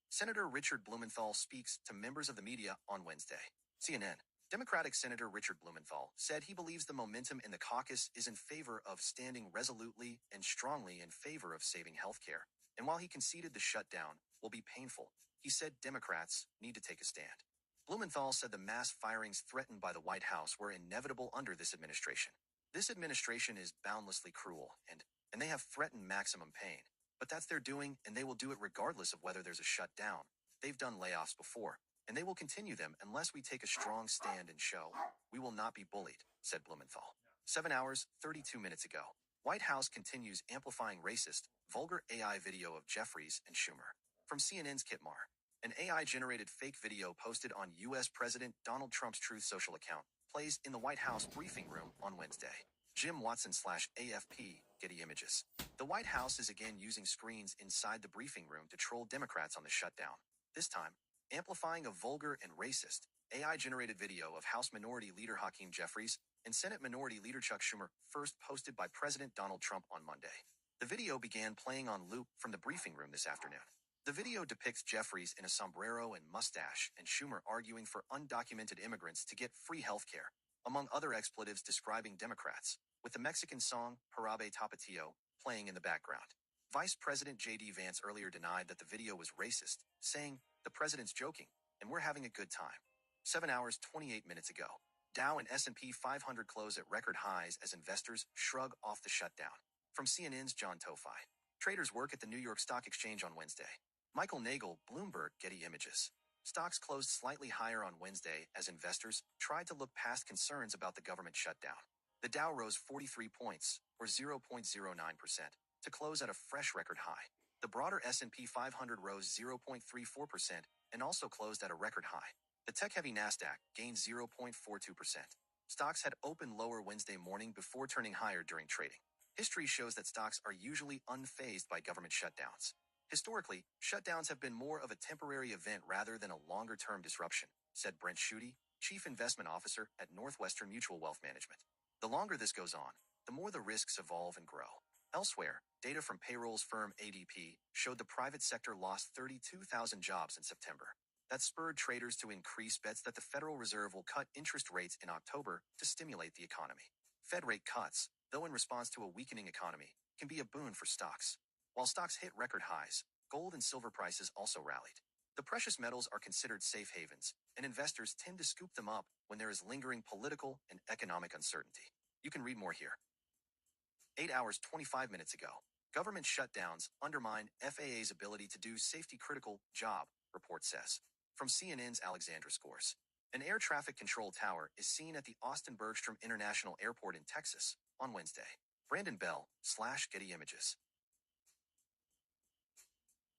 Senator Richard Blumenthal speaks to members of the media on Wednesday. CNN. Democratic Senator Richard Blumenthal said he believes the momentum in the caucus is in favor of standing resolutely and strongly in favor of saving health care. And while he conceded the shutdown will be painful, he said Democrats need to take a stand. Blumenthal said the mass firings threatened by the White House were inevitable under this administration. This administration is boundlessly cruel, and they have threatened maximum pain. But that's their doing, and they will do it regardless of whether there's a shutdown. They've done layoffs before, and they will continue them unless we take a strong stand and show we will not be bullied, said Blumenthal. 7 hours, 32 minutes ago. White House continues amplifying racist, vulgar AI video of Jeffries and Schumer. From CNN's Kitmar. An AI-generated fake video posted on U.S. President Donald Trump's Truth Social account plays in the White House briefing room on Wednesday. Jim Watson/AFP, Getty Images. The White House is again using screens inside the briefing room to troll Democrats on the shutdown. This time, amplifying a vulgar and racist, AI-generated video of House Minority Leader Hakeem Jeffries and Senate Minority Leader Chuck Schumer, first posted by President Donald Trump on Monday. The video began playing on loop from the briefing room this afternoon. The video depicts Jeffries in a sombrero and mustache and Schumer arguing for undocumented immigrants to get free health care, among other expletives describing Democrats, with the Mexican song Jarabe Tapatio playing in the background. Vice President J.D. Vance earlier denied that the video was racist, saying, "The president's joking, and we're having a good time." 7 hours 28 minutes ago. Dow and S&P 500 close at record highs as investors shrug off the shutdown. From CNN's John Tofai. Traders work at the New York Stock Exchange on Wednesday. Michael Nagel, Bloomberg, Getty Images. Stocks closed slightly higher on Wednesday as investors tried to look past concerns about the government shutdown. The Dow rose 43 points, or 0.09%, to close at a fresh record high. The broader S&P 500 rose 0.34% and also closed at a record high. The tech-heavy Nasdaq gained 0.42%. Stocks had opened lower Wednesday morning before turning higher during trading. History shows that stocks are usually unfazed by government shutdowns. Historically, shutdowns have been more of a temporary event rather than a longer-term disruption, said Brent Schutte, Chief Investment Officer at Northwestern Mutual Wealth Management. The longer this goes on, the more the risks evolve and grow. Elsewhere, data from payrolls firm ADP showed the private sector lost 32,000 jobs in September. That spurred traders to increase bets that the Federal Reserve will cut interest rates in October to stimulate the economy. Fed rate cuts, though in response to a weakening economy, can be a boon for stocks. While stocks hit record highs, gold and silver prices also rallied. The precious metals are considered safe havens, and investors tend to scoop them up when there is lingering political and economic uncertainty. You can read more here. 8 hours 25 minutes ago. Government shutdowns undermine FAA's ability to do safety-critical job, report says. From CNN's Alexandra Scores. An air traffic control tower is seen at the Austin Bergstrom International Airport in Texas on Wednesday. Brandon Bell/Getty Images.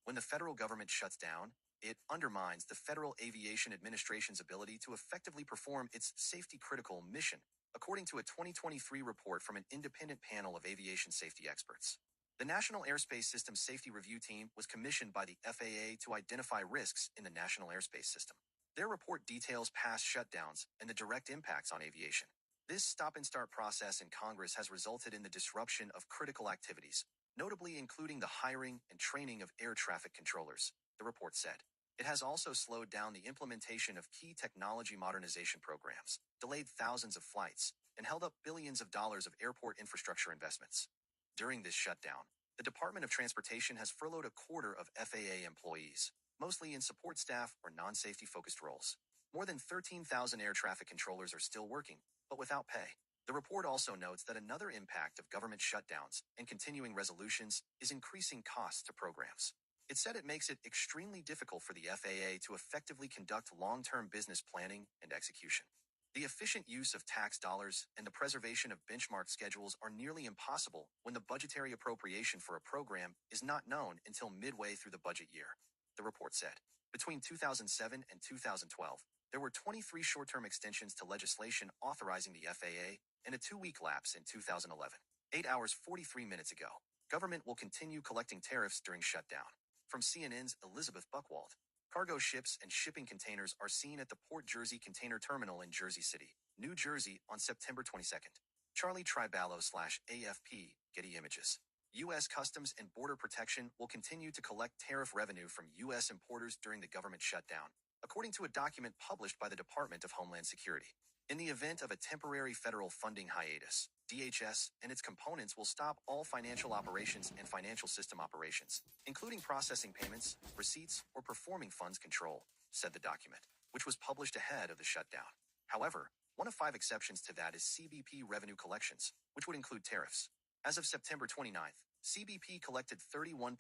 When the federal government shuts down, it undermines the Federal Aviation Administration's ability to effectively perform its safety-critical mission, according to a 2023 report from an independent panel of aviation safety experts. The National Airspace System Safety Review Team was commissioned by the FAA to identify risks in the national airspace system. Their report details past shutdowns and the direct impacts on aviation. This stop-and-start process in Congress has resulted in the disruption of critical activities, notably including the hiring and training of air traffic controllers, the report said. It has also slowed down the implementation of key technology modernization programs, delayed thousands of flights, and held up billions of dollars of airport infrastructure investments. During this shutdown, the Department of Transportation has furloughed a quarter of FAA employees. mostly in support staff or non-safety focused roles. More than 13,000 air traffic controllers are still working, but without pay. The report also notes that another impact of government shutdowns and continuing resolutions is increasing costs to programs. It said it makes it extremely difficult for the FAA to effectively conduct long-term business planning and execution. The efficient use of tax dollars and the preservation of benchmark schedules are nearly impossible when the budgetary appropriation for a program is not known until midway through the budget year, the report said. Between 2007 and 2012, there were 23 short-term extensions to legislation authorizing the FAA and a 2-week lapse in 2011. 8 hours 43 minutes ago. Government will continue collecting tariffs during shutdown. From CNN's Elizabeth Buchwald. Cargo ships and shipping containers are seen at the Port Jersey Container Terminal in Jersey City, New Jersey on September 22nd. Charlie Triballo/AFP, Getty Images. U.S. Customs and Border Protection will continue to collect tariff revenue from U.S. importers during the government shutdown, according to a document published by the Department of Homeland Security. In the event of a temporary federal funding hiatus, DHS and its components will stop all financial operations and financial system operations, including processing payments, receipts, or performing funds control, said the document, which was published ahead of the shutdown. However, one of 5 exceptions to that is CBP revenue collections, which would include tariffs. As of September 29th, CBP collected $31.2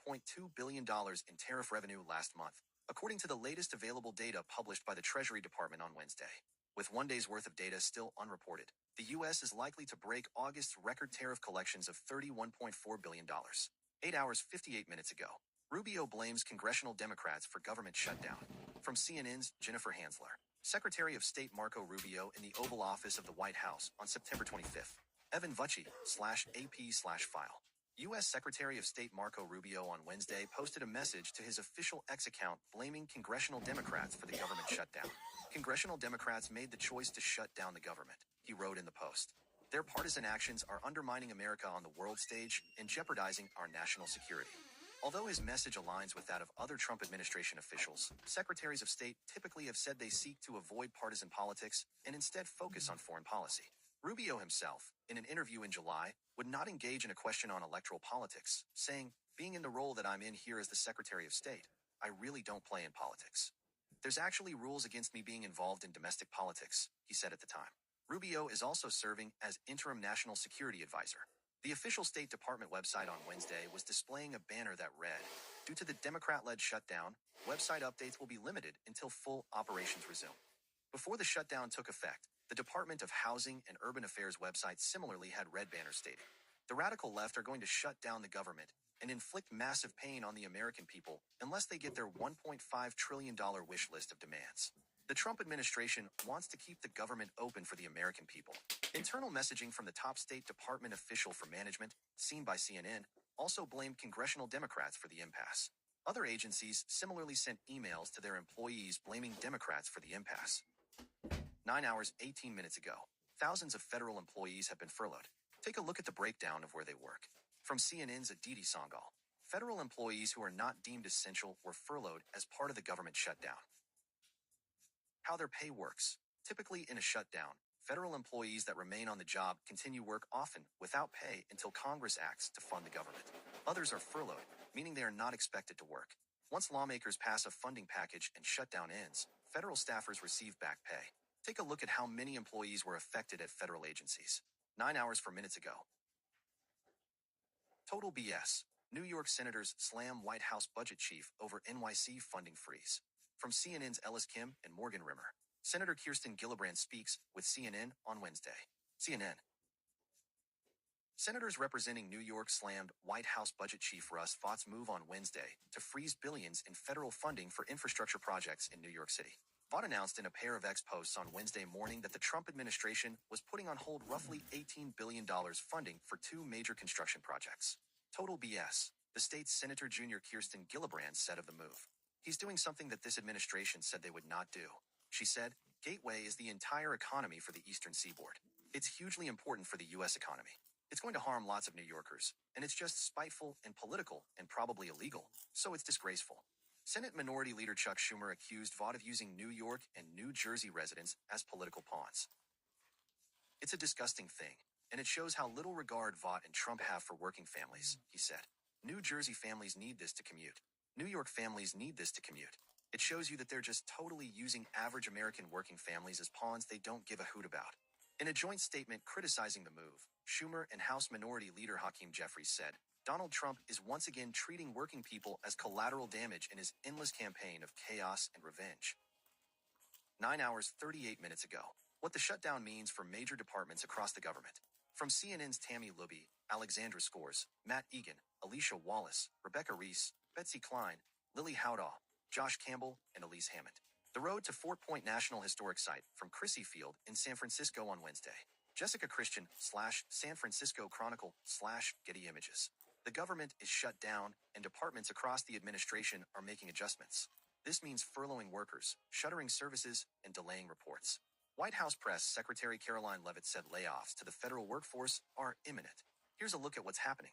billion in tariff revenue last month, according to the latest available data published by the Treasury Department on Wednesday. With 1 day's worth of data still unreported, the U.S. is likely to break August's record tariff collections of $31.4 billion. 8 hours 58 minutes ago. Rubio blames congressional Democrats for government shutdown. From CNN's Jennifer Hansler. Secretary of State Marco Rubio in the Oval Office of the White House on September 25th. Evan Vucci/AP/file. U.S. Secretary of State Marco Rubio on Wednesday posted a message to his official X account blaming congressional Democrats for the government shutdown. Congressional Democrats made the choice to shut down the government, he wrote in the post. Their partisan actions are undermining America on the world stage and jeopardizing our national security. Although his message aligns with that of other Trump administration officials, secretaries of state typically have said they seek to avoid partisan politics and instead focus on foreign policy. Rubio himself, in an interview in July, would not engage in a question on electoral politics, saying, "Being in the role that I'm in here as the Secretary of State, I really don't play in politics. There's actually rules against me being involved in domestic politics," he said at the time. Rubio is also serving as interim national security advisor. The official State Department website on Wednesday was displaying a banner that read, "Due to the Democrat-led shutdown, website updates will be limited until full operations resume." Before the shutdown took effect, the Department of Housing and Urban Affairs website similarly had red banners stating, "The radical left are going to shut down the government and inflict massive pain on the American people unless they get their $1.5 trillion wish list of demands." The Trump administration wants to keep the government open for the American people. Internal messaging from the top State Department official for management, seen by CNN, also blamed congressional Democrats for the impasse. Other agencies similarly sent emails to their employees blaming Democrats for the impasse. 9 hours 18 minutes ago, thousands of federal employees have been furloughed. Take a look at the breakdown of where they work. From CNN's Aditi Sangal, federal employees who are not deemed essential were furloughed as part of the government shutdown. How their pay works. Typically in a shutdown, federal employees that remain on the job continue work often without pay until Congress acts to fund the government. Others are furloughed, meaning they are not expected to work. Once lawmakers pass a funding package and shutdown ends, federal staffers receive back pay. Take a look at how many employees were affected at federal agencies. 9 hours 4 minutes ago. Total BS. New York senators slam White House budget chief over NYC funding freeze. From CNN's Ellis Kim and Morgan Rimmer. Senator Kirsten Gillibrand speaks with CNN on Wednesday. CNN. Senators representing New York slammed White House budget chief Russ Vought's move on Wednesday to freeze billions in federal funding for infrastructure projects in New York City. Vaught announced in a pair of X posts on Wednesday morning that the Trump administration was putting on hold roughly $18 billion funding for 2 major construction projects. Total BS, the state's Senator Junior Kirsten Gillibrand said of the move. "He's doing something that this administration said they would not do." She said, "Gateway is the entire economy for the Eastern Seaboard. It's hugely important for the U.S. economy. It's going to harm lots of New Yorkers, and it's just spiteful and political and probably illegal, so it's disgraceful." Senate Minority Leader Chuck Schumer accused Vaught of using New York and New Jersey residents as political pawns. "It's a disgusting thing, and it shows how little regard Vaught and Trump have for working families," he said. "New Jersey families need this to commute. New York families need this to commute. It shows you that they're just totally using average American working families as pawns they don't give a hoot about. In a joint statement criticizing the move, Schumer and House Minority Leader Hakeem Jeffries said, Donald Trump is once again treating working people as collateral damage in his endless campaign of chaos and revenge. 9 hours 38 minutes ago. What the shutdown means for major departments across the government. From CNN's Tammy Libby, Alexandra Scores, Matt Egan, Alicia Wallace, Rebecca Reese, Betsy Klein, Lily Howdaw, Josh Campbell, and Elise Hammond. The road to Fort Point National Historic Site from Crissy Field in San Francisco on Wednesday. Jessica Christian / San Francisco Chronicle / Getty Images. The government is shut down and departments across the administration are making adjustments. This means furloughing workers, shuttering services, and delaying reports. White House Press Secretary Caroline Leavitt said layoffs to the federal workforce are imminent. Here's a look at what's happening.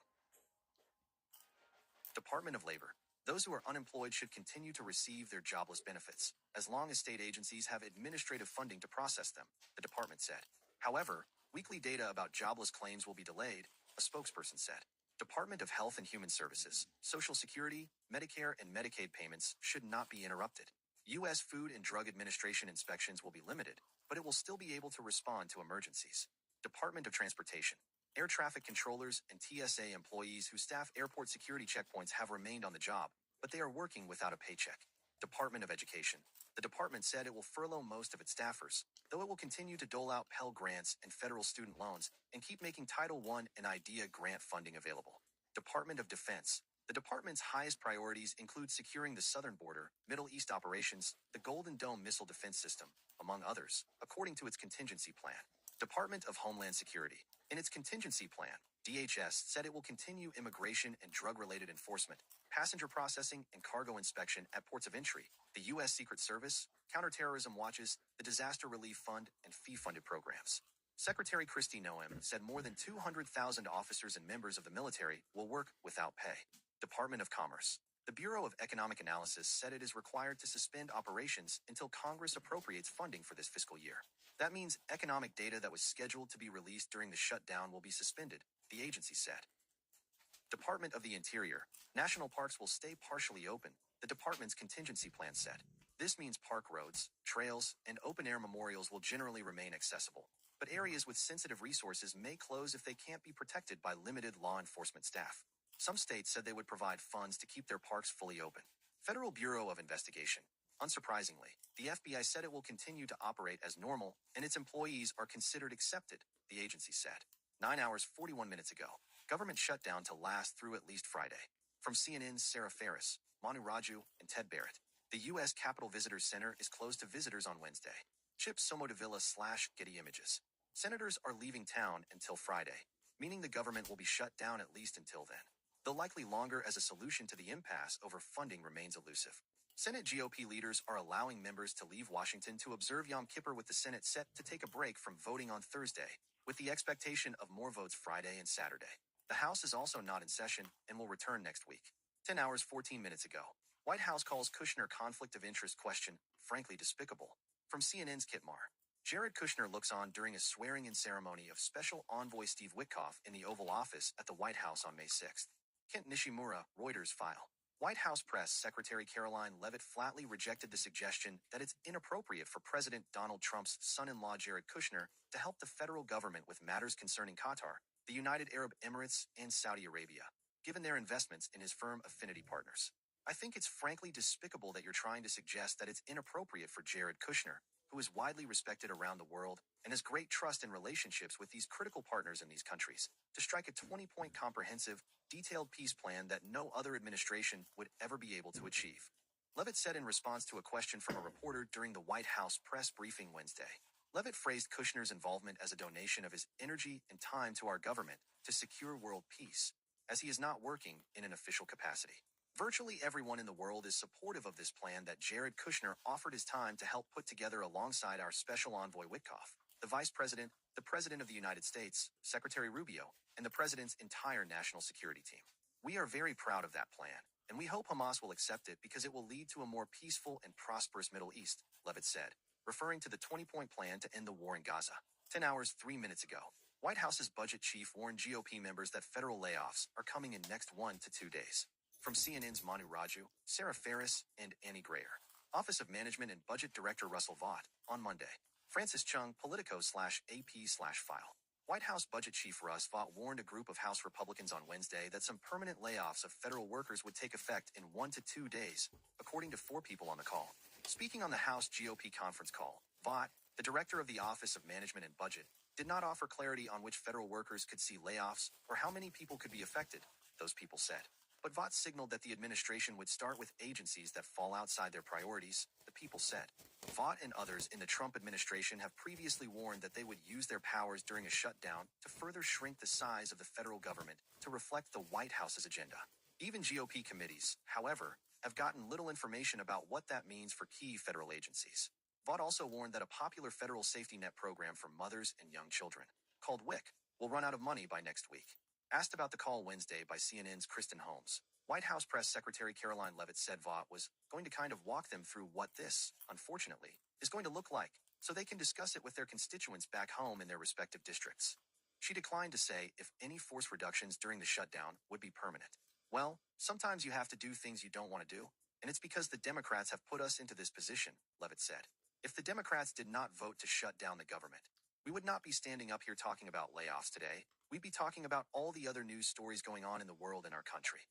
Department of Labor. Those who are unemployed should continue to receive their jobless benefits, as long as state agencies have administrative funding to process them, the department said. However, weekly data about jobless claims will be delayed, a spokesperson said. Department of Health and Human Services, Social Security, Medicare, and Medicaid payments should not be interrupted. U.S. Food and Drug Administration inspections will be limited, but it will still be able to respond to emergencies. Department of Transportation. Air traffic controllers and TSA employees who staff airport security checkpoints have remained on the job, but they are working without a paycheck. Department of Education. The department said it will furlough most of its staffers, though it will continue to dole out Pell Grants and federal student loans and keep making Title I and IDEA grant funding available. Department of Defense. The department's highest priorities include securing the southern border, Middle East operations, the Golden Dome missile defense system, among others, according to its contingency plan. Department of Homeland Security. In its contingency plan, DHS said it will continue immigration and drug-related enforcement, passenger processing and cargo inspection at ports of entry, the U.S. Secret Service, counterterrorism watches, the Disaster Relief Fund, and fee-funded programs. Secretary Kristi Noem said more than 200,000 officers and members of the military will work without pay. Department of Commerce. The Bureau of Economic Analysis said it is required to suspend operations until Congress appropriates funding for this fiscal year. That means economic data that was scheduled to be released during the shutdown will be suspended, the agency said. Department of the Interior. National parks will stay partially open, the department's contingency plan said. This means park roads, trails, and open-air memorials will generally remain accessible, but areas with sensitive resources may close if they can't be protected by limited law enforcement staff. Some states said they would provide funds to keep their parks fully open. Federal Bureau of Investigation. Unsurprisingly, the FBI said it will continue to operate as normal, and its employees are considered accepted, the agency said. 9 hours 41 minutes ago. Government shutdown to last through at least Friday. From CNN's Sarah Ferris, Manu Raju, and Ted Barrett. The U.S. Capitol Visitors Center is closed to visitors on Wednesday. Chip Somodevilla / Getty Images. Senators are leaving town until Friday, meaning the government will be shut down at least until then. Though likely longer as a solution to the impasse over funding remains elusive. Senate GOP leaders are allowing members to leave Washington to observe Yom Kippur with the Senate set to take a break from voting on Thursday, with the expectation of more votes Friday and Saturday. The House is also not in session and will return next week. 10 hours 14 minutes ago. White House calls Kushner conflict of interest question, frankly despicable. From CNN's Kit Marr. Jared Kushner looks on during a swearing-in ceremony of Special Envoy Steve Witkoff in the Oval Office at the White House on May 6. Kent Nishimura, Reuters file. White House Press Secretary Caroline Leavitt flatly rejected the suggestion that it's inappropriate for President Donald Trump's son-in-law Jared Kushner to help the federal government with matters concerning Qatar, the United Arab Emirates, and Saudi Arabia, given their investments in his firm Affinity Partners. I think it's frankly despicable that you're trying to suggest that it's inappropriate for Jared Kushner, who is widely respected around the world and has great trust and relationships with these critical partners in these countries, to strike a 20-point comprehensive, detailed peace plan that no other administration would ever be able to achieve. Leavitt said in response to a question from a reporter during the White House press briefing Wednesday. Leavitt phrased Kushner's involvement as a donation of his energy and time to our government to secure world peace, as he is not working in an official capacity. Virtually everyone in the world is supportive of this plan that Jared Kushner offered his time to help put together alongside our Special Envoy Witkoff, the Vice President, the President of the United States, Secretary Rubio, and the President's entire national security team. We are very proud of that plan, and we hope Hamas will accept it because it will lead to a more peaceful and prosperous Middle East, Leavitt said, referring to the 20-point plan to end the war in Gaza. 10 hours 3 minutes ago. White House's budget chief warned GOP members that federal layoffs are coming in next 1 to 2 days. From CNN's Manu Raju, Sarah Ferris, and Annie Grayer. Office of Management and Budget Director Russell Vaught, on Monday. Francis Chung, Politico/AP/file. White House Budget Chief Russ Vaught warned a group of House Republicans on Wednesday that some permanent layoffs of federal workers would take effect in 1 to 2 days, according to 4 people on the call. Speaking on the House GOP conference call, Vaught, the director of the Office of Management and Budget, did not offer clarity on which federal workers could see layoffs or how many people could be affected, those people said. But Vaught signaled that the administration would start with agencies that fall outside their priorities, the people said. Vaught and others in the Trump administration have previously warned that they would use their powers during a shutdown to further shrink the size of the federal government to reflect the White House's agenda. Even GOP committees, however, have gotten little information about what that means for key federal agencies. Vaught also warned that a popular federal safety net program for mothers and young children, called WIC, will run out of money by next week. Asked about the call Wednesday by CNN's Kristen Holmes, White House Press Secretary Caroline Leavitt said Vaught was going to kind of walk them through what this, unfortunately, is going to look like, so they can discuss it with their constituents back home in their respective districts. She declined to say if any force reductions during the shutdown would be permanent. Well, sometimes you have to do things you don't want to do, and it's because the Democrats have put us into this position, Leavitt said. If the Democrats did not vote to shut down the government, we would not be standing up here talking about layoffs today. We'd be talking about all the other news stories going on in the world and our country.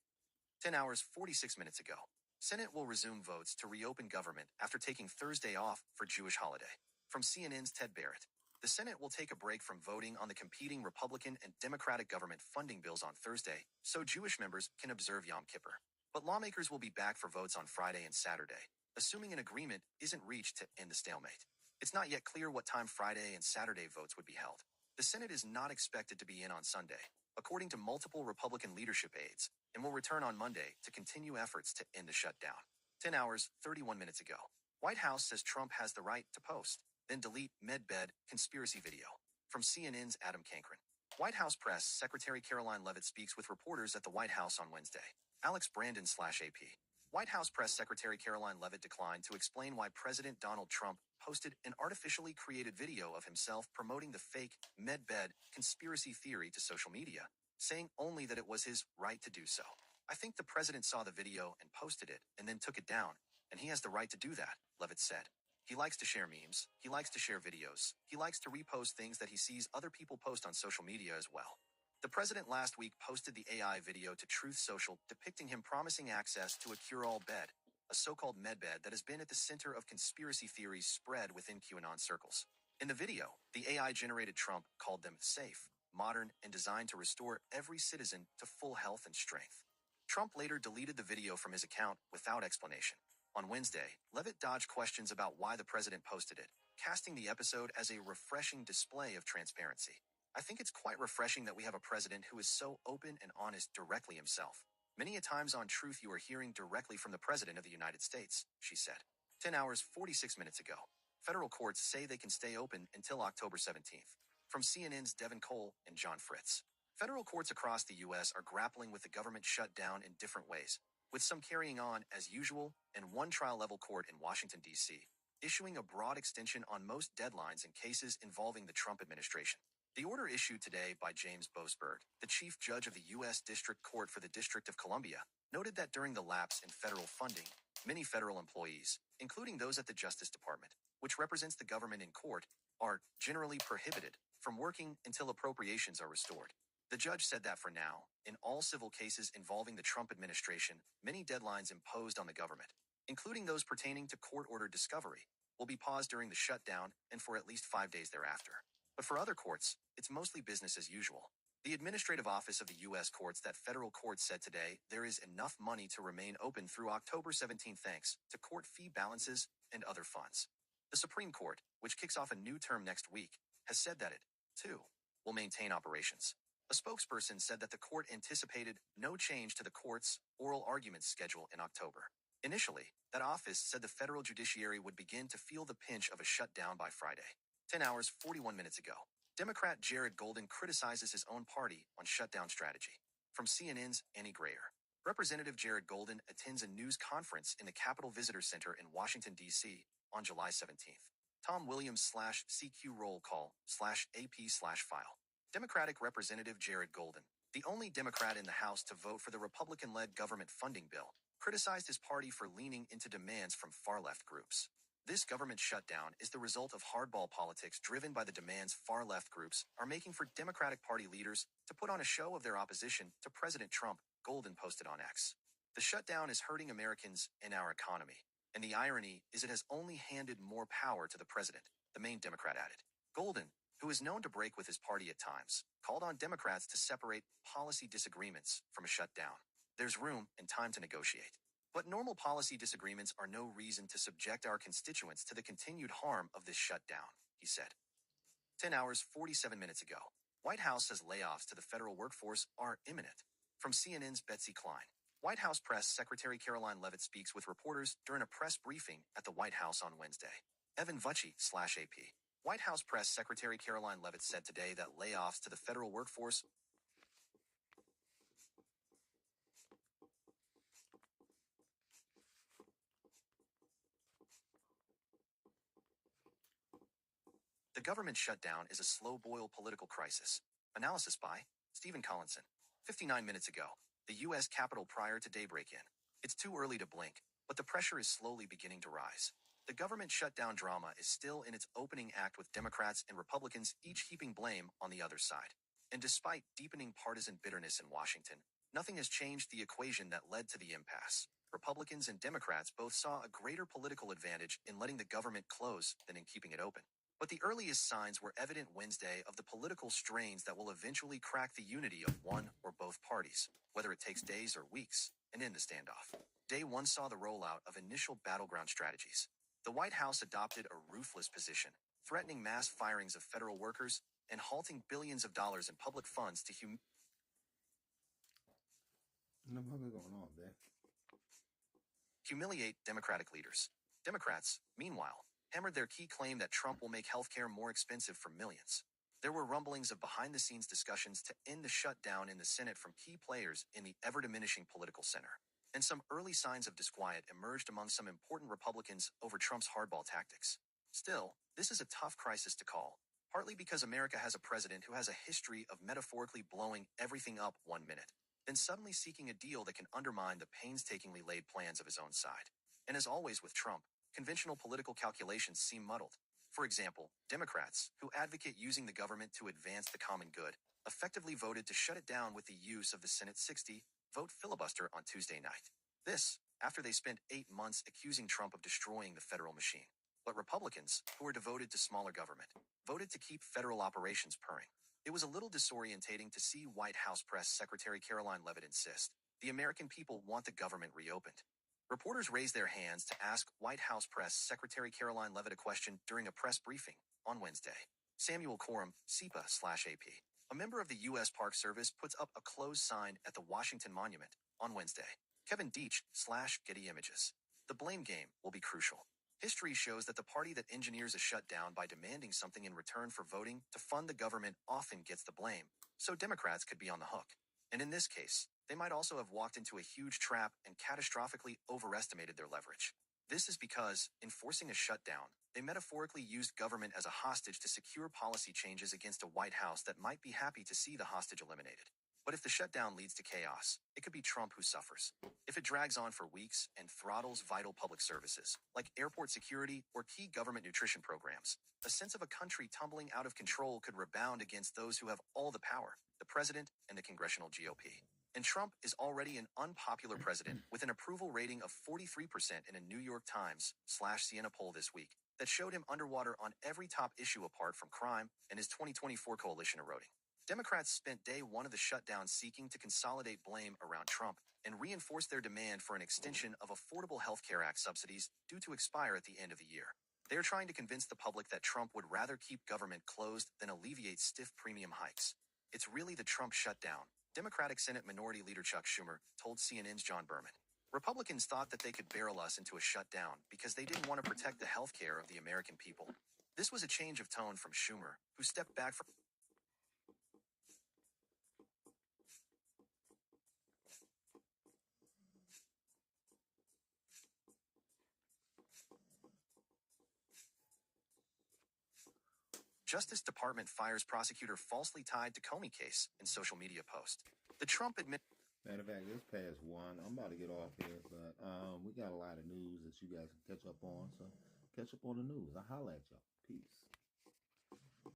10 hours 46 minutes ago. Senate will resume votes to reopen government after taking Thursday off for Jewish holiday. From CNN's Ted Barrett. The Senate will take a break from voting on the competing Republican and Democratic government funding bills on Thursday, so Jewish members can observe Yom Kippur. But lawmakers will be back for votes on Friday and Saturday, assuming an agreement isn't reached to end the stalemate. It's not yet clear what time Friday and Saturday votes would be held. The Senate is not expected to be in on Sunday, according to multiple Republican leadership aides, and will return on Monday to continue efforts to end the shutdown. 10 hours, 31 minutes ago. White House says Trump has the right to post, then delete medbed conspiracy video. From CNN's Adam Cankren. White House Press Secretary Caroline Leavitt speaks with reporters at the White House on Wednesday. Alex Brandon/AP. White House Press Secretary Caroline Leavitt declined to explain why President Donald Trump posted an artificially created video of himself promoting the fake medbed conspiracy theory to social media, saying only that it was his right to do so. I think the president saw the video and posted it and then took it down, and he has the right to do that, Leavitt said. He likes to share memes, he likes to share videos, he likes to repost things that he sees other people post on social media as well. The president last week posted the AI video to Truth Social depicting him promising access to a cure-all bed, a so-called medbed that has been at the center of conspiracy theories spread within QAnon circles. In the video, the AI-generated Trump called them safe, modern, and designed to restore every citizen to full health and strength. Trump later deleted the video from his account without explanation. On Wednesday, Leavitt dodged questions about why the president posted it, casting the episode as a refreshing display of transparency. I think it's quite refreshing that we have a president who is so open and honest directly himself. Many a times on Truth you are hearing directly from the President of the United States, she said. 10 hours 46 minutes ago. Federal courts say they can stay open until October 17th. From CNN's Devin Cole and John Fritz. Federal courts across the U.S. are grappling with the government shutdown in different ways, with some carrying on as usual and one trial-level court in Washington, D.C., issuing a broad extension on most deadlines in cases involving the Trump administration. The order issued today by James Boasberg, the chief judge of the U.S. District Court for the District of Columbia, noted that during the lapse in federal funding, many federal employees, including those at the Justice Department, which represents the government in court, are generally prohibited from working until appropriations are restored. The judge said that for now, in all civil cases involving the Trump administration, many deadlines imposed on the government, including those pertaining to court-ordered discovery, will be paused during the shutdown and for at least 5 days thereafter. But for other courts, it's mostly business as usual. The Administrative Office of the U.S. Courts that federal courts said today there is enough money to remain open through October 17 thanks to court fee balances and other funds. The Supreme Court, which kicks off a new term next week, has said that it, too, will maintain operations. A spokesperson said that the court anticipated no change to the court's oral arguments schedule in October. Initially, that office said the federal judiciary would begin to feel the pinch of a shutdown by Friday. 10 hours 41 minutes ago. Democrat Jared Golden criticizes his own party on shutdown strategy. From CNN's Annie Grayer. Representative Jared Golden attends a news conference in the Capitol Visitor Center in Washington, D.C. on July 17th. Tom Williams/CQ roll call/AP/file. Democratic Representative Jared Golden, the only Democrat in the House to vote for the Republican-led government funding bill, criticized his party for leaning into demands from far-left groups. This government shutdown is the result of hardball politics driven by the demands far-left groups are making for Democratic Party leaders to put on a show of their opposition to President Trump, Golden posted on X. The shutdown is hurting Americans and our economy, and the irony is it has only handed more power to the president, the main Democrat added. Golden, who is known to break with his party at times, called on Democrats to separate policy disagreements from a shutdown. There's room and time to negotiate. But normal policy disagreements are no reason to subject our constituents to the continued harm of this shutdown, he said. 10 hours 47 minutes ago, White House says layoffs to the federal workforce are imminent. From CNN's Betsy Klein, White House Press Secretary Caroline Leavitt speaks with reporters during a press briefing at the White House on Wednesday. Evan Vucci/AP. White House Press Secretary Caroline Leavitt said today that layoffs to the federal workforce The government shutdown is a slow-boil political crisis. Analysis by Stephen Collinson. 59 minutes ago, the U.S. Capitol prior to daybreak in. It's too early to blink, but the pressure is slowly beginning to rise. The government shutdown drama is still in its opening act with Democrats and Republicans each heaping blame on the other side. And despite deepening partisan bitterness in Washington, nothing has changed the equation that led to the impasse. Republicans and Democrats both saw a greater political advantage in letting the government close than in keeping it open. But the earliest signs were evident Wednesday of the political strains that will eventually crack the unity of one or both parties, whether it takes days or weeks, and end the standoff. Day one saw the rollout of initial battleground strategies. The White House adopted a ruthless position, threatening mass firings of federal workers and halting billions of dollars in public funds to humiliate Democratic leaders. Democrats, meanwhile, hammered their key claim that Trump will make healthcare more expensive for millions. There were rumblings of behind-the-scenes discussions to end the shutdown in the Senate from key players in the ever-diminishing political center. And some early signs of disquiet emerged among some important Republicans over Trump's hardball tactics. Still, this is a tough crisis to call, partly because America has a president who has a history of metaphorically blowing everything up 1 minute, then suddenly seeking a deal that can undermine the painstakingly laid plans of his own side. And as always with Trump, conventional political calculations seem muddled. For example, Democrats, who advocate using the government to advance the common good, effectively voted to shut it down with the use of the Senate 60-vote filibuster on Tuesday night. This, after they spent 8 months accusing Trump of destroying the federal machine. But Republicans, who are devoted to smaller government, voted to keep federal operations purring. It was a little disorientating to see White House Press Secretary Caroline Leavitt insist, the American people want the government reopened. Reporters raised their hands to ask White House Press Secretary Caroline Leavitt a question during a press briefing on Wednesday. Samuel Coram, CEPA/AP, a member of the U.S. Park Service, puts up a closed sign at the Washington Monument on Wednesday. Kevin Deitch/Getty Images. The blame game will be crucial. History shows that the party that engineers a shutdown by demanding something in return for voting to fund the government often gets the blame, so Democrats could be on the hook. And in this case, they might also have walked into a huge trap and catastrophically overestimated their leverage. This is because, in forcing a shutdown, they metaphorically used government as a hostage to secure policy changes against a White House that might be happy to see the hostage eliminated. But if the shutdown leads to chaos, it could be Trump who suffers. If it drags on for weeks and throttles vital public services, like airport security or key government nutrition programs, a sense of a country tumbling out of control could rebound against those who have all the power, the president and the congressional GOP. And Trump is already an unpopular president with an approval rating of 43% in a New York Times/Siena poll this week that showed him underwater on every top issue apart from crime and his 2024 coalition eroding. Democrats spent day one of the shutdown seeking to consolidate blame around Trump and reinforce their demand for an extension of Affordable Health Care Act subsidies due to expire at the end of the year. They are trying to convince the public that Trump would rather keep government closed than alleviate stiff premium hikes. It's really the Trump shutdown, Democratic Senate Minority Leader Chuck Schumer told CNN's John Berman. Republicans thought that they could barrel us into a shutdown because they didn't want to protect the health care of the American people. This was a change of tone from Schumer, who stepped back from Justice Department fires prosecutor falsely tied to Comey case in social media post. The Trump administration.
Matter of fact, it's past 1. I'm about to get off here, but we got a lot of news that you guys can catch up on. So catch up on the news. I'll holler at y'all. Peace.